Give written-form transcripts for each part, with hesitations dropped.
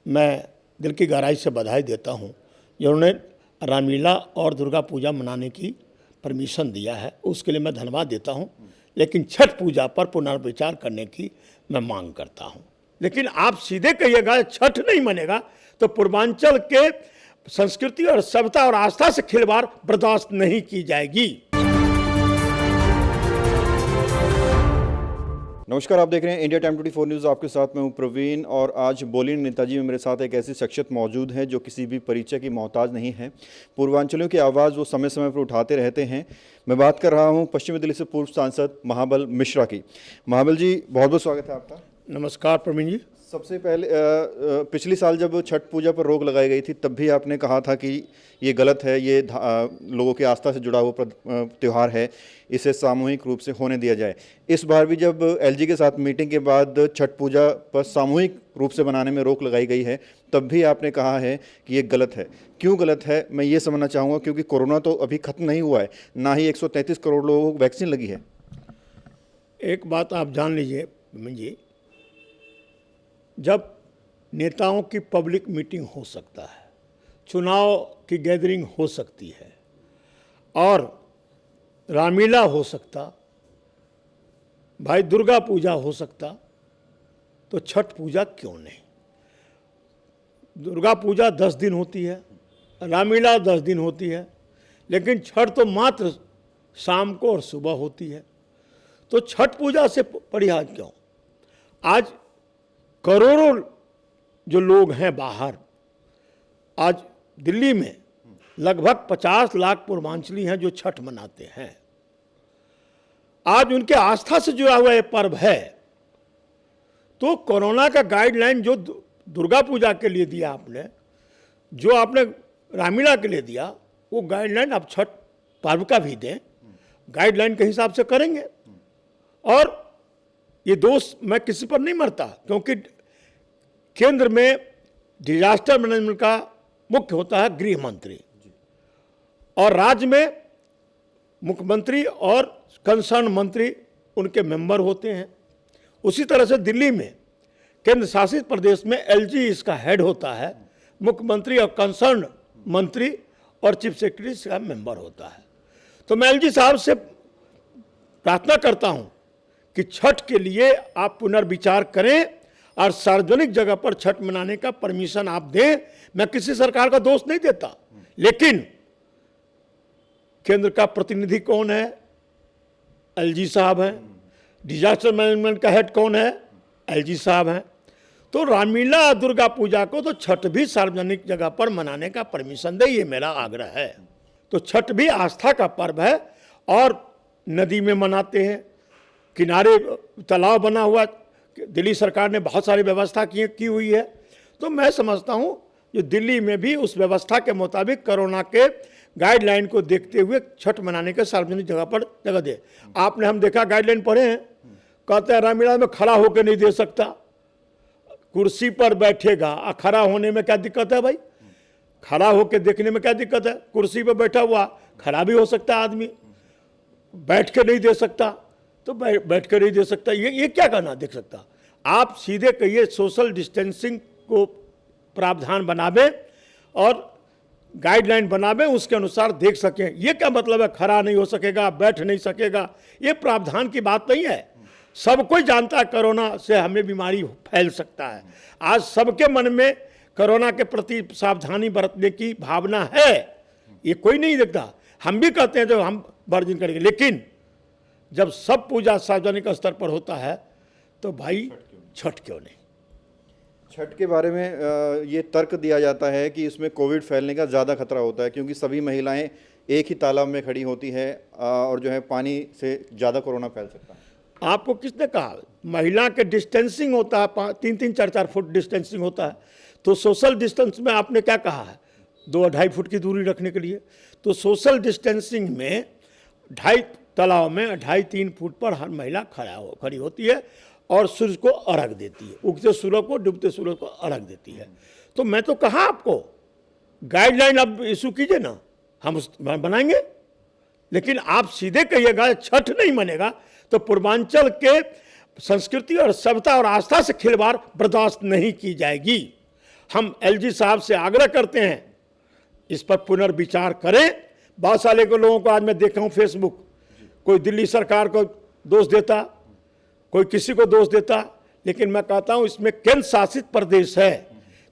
मैं दिल की गहराई से बधाई देता हूँ जिन्होंने रामलीला और दुर्गा पूजा मनाने की परमिशन दिया है, उसके लिए मैं धन्यवाद देता हूँ। लेकिन छठ पूजा पर पुनर्विचार करने की मैं मांग करता हूँ। लेकिन आप सीधे कहिएगा छठ नहीं मनेगा तो पूर्वांचल के संस्कृति और सभ्यता और आस्था से खिलवाड़ बर्दाश्त नहीं की जाएगी। नमस्कार, आप देख रहे हैं इंडिया टाइम 24 न्यूज़। आपके साथ मैं हूं प्रवीण और आज बोलिन नेताजी में मेरे साथ एक ऐसी शख्सियत मौजूद है जो किसी भी परिचय की मोहताज नहीं है। पूर्वांचलियों की आवाज़ वो समय समय पर उठाते रहते हैं। मैं बात कर रहा हूं पश्चिमी दिल्ली से पूर्व सांसद महाबल मिश्रा की। महाबल जी, बहुत बहुत स्वागत है आपका। नमस्कार प्रवीण जी। सबसे पहले पिछली साल जब छठ पूजा पर रोक लगाई गई थी तब भी आपने कहा था कि ये गलत है, ये लोगों की आस्था से जुड़ा हुआ त्यौहार है, इसे सामूहिक रूप से होने दिया जाए। इस बार भी जब एलजी के साथ मीटिंग के बाद छठ पूजा पर सामूहिक रूप से बनाने में रोक लगाई गई है तब भी आपने कहा है कि ये गलत है। क्यों गलत है, मैं ये समझना चाहूँगा, क्योंकि कोरोना तो अभी ख़त्म नहीं हुआ है, ना ही 133 करोड़ लोगों को वैक्सीन लगी है। एक बात आप जान लीजिए प्रवीण जी, जब नेताओं की पब्लिक मीटिंग हो सकता है, चुनाव की गैदरिंग हो सकती है और रामलीला हो सकता, भाई दुर्गा पूजा हो सकता, तो छठ पूजा क्यों नहीं। दुर्गा पूजा 10 दिन होती है, रामलीला 10 दिन होती है, लेकिन छठ तो मात्र शाम को और सुबह होती है। तो छठ पूजा से परिहार क्यों। आज करोड़ों जो लोग हैं बाहर, आज दिल्ली में लगभग 50 लाख पूर्वांचली हैं जो छठ मनाते हैं। आज उनके आस्था से जुड़ा हुआ ये पर्व है। तो कोरोना का गाइडलाइन जो दुर्गा पूजा के लिए दिया आपने, जो आपने रामलीला के लिए दिया, वो गाइडलाइन आप छठ पर्व का भी दें, गाइडलाइन के हिसाब से करेंगे। और ये दोष मैं किसी पर नहीं मरता, क्योंकि केंद्र में डिजास्टर मैनेजमेंट का मुख्य होता है गृह मंत्री और राज्य में मुख्यमंत्री और कंसर्न मंत्री उनके मेंबर होते हैं। उसी तरह से दिल्ली में केंद्र शासित प्रदेश में एलजी इसका हेड होता है, मुख्यमंत्री और कंसर्न मंत्री और चीफ सेक्रेटरी इसका मेंबर होता है। तो मैं एलजी साहब से प्रार्थना करता हूं कि छठ के लिए आप पुनर्विचार करें और सार्वजनिक जगह पर छठ मनाने का परमिशन आप दें। मैं किसी सरकार का दोष नहीं देता, लेकिन केंद्र का प्रतिनिधि कौन है, एलजी साहब हैं। डिजास्टर मैनेजमेंट का हेड कौन है, एलजी साहब हैं। तो रामलीला दुर्गा पूजा को तो छठ भी सार्वजनिक जगह पर मनाने का परमिशन दे, ये मेरा आग्रह है। तो छठ भी आस्था का पर्व है और नदी में मनाते हैं, किनारे तालाब बना हुआ, दिल्ली सरकार ने बहुत सारी व्यवस्था की हुई है। तो मैं समझता हूँ जो दिल्ली में भी उस व्यवस्था के मुताबिक कोरोना के गाइडलाइन को देखते हुए छठ मनाने के सार्वजनिक जगह पर जगह दे। आपने हम देखा गाइडलाइन पढ़े हैं, कहते हैं रामलीला में खड़ा होकर नहीं दे सकता, कुर्सी पर बैठेगा। खड़ा होने में क्या दिक्कत है भाई, खड़ा होकर देखने में क्या दिक्कत है। कुर्सी पर बैठा हुआ खड़ा भी हो सकता है आदमी, बैठ के नहीं दे सकता तो बैठ कर नहीं दे सकता। ये क्या करना देख सकता। आप सीधे कहिए सोशल डिस्टेंसिंग को प्रावधान बनावे और गाइडलाइन बनावे, उसके अनुसार देख सकें। ये क्या मतलब है खड़ा नहीं हो सकेगा, बैठ नहीं सकेगा, ये प्रावधान की बात नहीं है। सब कोई जानता है कोरोना से हमें बीमारी फैल सकता है। आज सबके मन में कोरोना के प्रति सावधानी बरतने की भावना है, ये कोई नहीं देखता। हम भी कहते हैं जो हम वर्जन करेंगे, लेकिन जब सब पूजा सार्वजनिक स्तर पर होता है तो भाई छठ क्यों नहीं। छठ के बारे में ये तर्क दिया जाता है कि इसमें कोविड फैलने का ज़्यादा खतरा होता है, क्योंकि सभी महिलाएं एक ही तालाब में खड़ी होती है और जो है पानी से ज़्यादा कोरोना फैल सकता है। आपको किसने कहा। महिला के डिस्टेंसिंग होता है, 3-3, 4-4 फुट डिस्टेंसिंग होता है। तो सोशल डिस्टेंस में आपने क्या कहा है, 2-2.5 फुट की दूरी रखने के लिए। तो सोशल डिस्टेंसिंग में 2.5 तालाब में 2.5-3 फुट पर हर महिला खड़ी होती है और सूर्य को अर्घ देती है, उगते सूरज को डूबते सूरज को अर्घ देती है। तो मैं तो कहा आपको गाइडलाइन अब इशू कीजिए ना, हम बनाएंगे। लेकिन आप सीधे कहिएगा छठ नहीं मनेगा तो पूर्वांचल के संस्कृति और सभ्यता और आस्था से खिलवाड़ बर्दाश्त नहीं की जाएगी। हम एलजी साहब से आग्रह करते हैं इस पर पुनर्विचार करें। बहुत सारे को लोगों को आज मैं देखा हूं फेसबुक, कोई दिल्ली सरकार को दोष देता, कोई किसी को दोष देता, लेकिन मैं कहता हूं इसमें केंद्र शासित प्रदेश है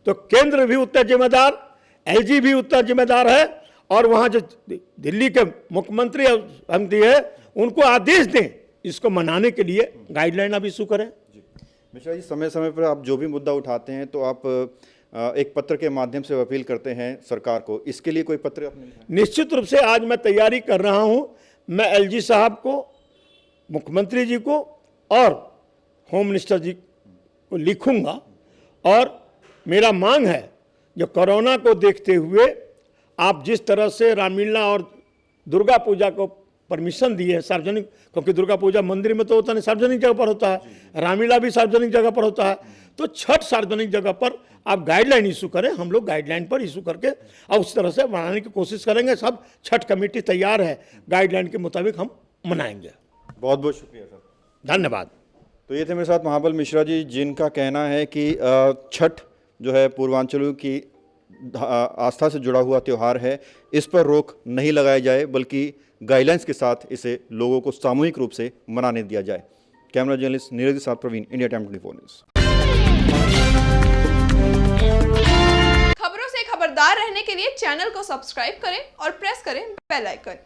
तो केंद्र भी उतना जिम्मेदार, एलजी भी उतना जिम्मेदार है, और वहां जो दिल्ली के मुख्यमंत्री है उनको आदेश दें इसको मनाने के लिए गाइडलाइन अब इशू करें। मिश्रा जी, समय समय पर आप जो भी मुद्दा उठाते हैं तो आप एक पत्र के माध्यम से अपील करते हैं सरकार को, इसके लिए कोई पत्र आपने लिखा है? निश्चित रूप से आज मैं तैयारी कर रहा हूं, मैं एलजी साहब को, मुख्यमंत्री जी को और होम मिनिस्टर जी को लिखूंगा, और मेरा मांग है जो कोरोना को देखते हुए आप जिस तरह से रामलीला और दुर्गा पूजा को परमिशन दी है सार्वजनिक, क्योंकि दुर्गा पूजा मंदिर में तो होता नहीं, सार्वजनिक जगह पर होता है, रामलीला भी सार्वजनिक जगह पर होता है, तो छठ सार्वजनिक जगह पर आप गाइडलाइन इशू करें, हम लोग गाइडलाइन पर इशू करके और उस तरह से बनाने की कोशिश करेंगे। सब छठ कमेटी तैयार है, गाइडलाइन के मुताबिक हम मनाएंगे। बहुत बहुत शुक्रिया सर, धन्यवाद। तो ये थे मेरे साथ महाबल मिश्रा जी, जिनका कहना है कि छठ जो है पूर्वांचलियों की आस्था से जुड़ा हुआ त्यौहार है, इस पर रोक नहीं लगाई जाए बल्कि गाइडलाइंस के साथ इसे लोगों को सामूहिक रूप से मनाने दिया जाए। कैमरा जर्नलिस्ट नीरज के साथ प्रवीण, इंडिया टाइम 24 न्यूज़। खबरों से खबरदार रहने के लिए चैनल को सब्सक्राइब करें और प्रेस करें बेल आइकन।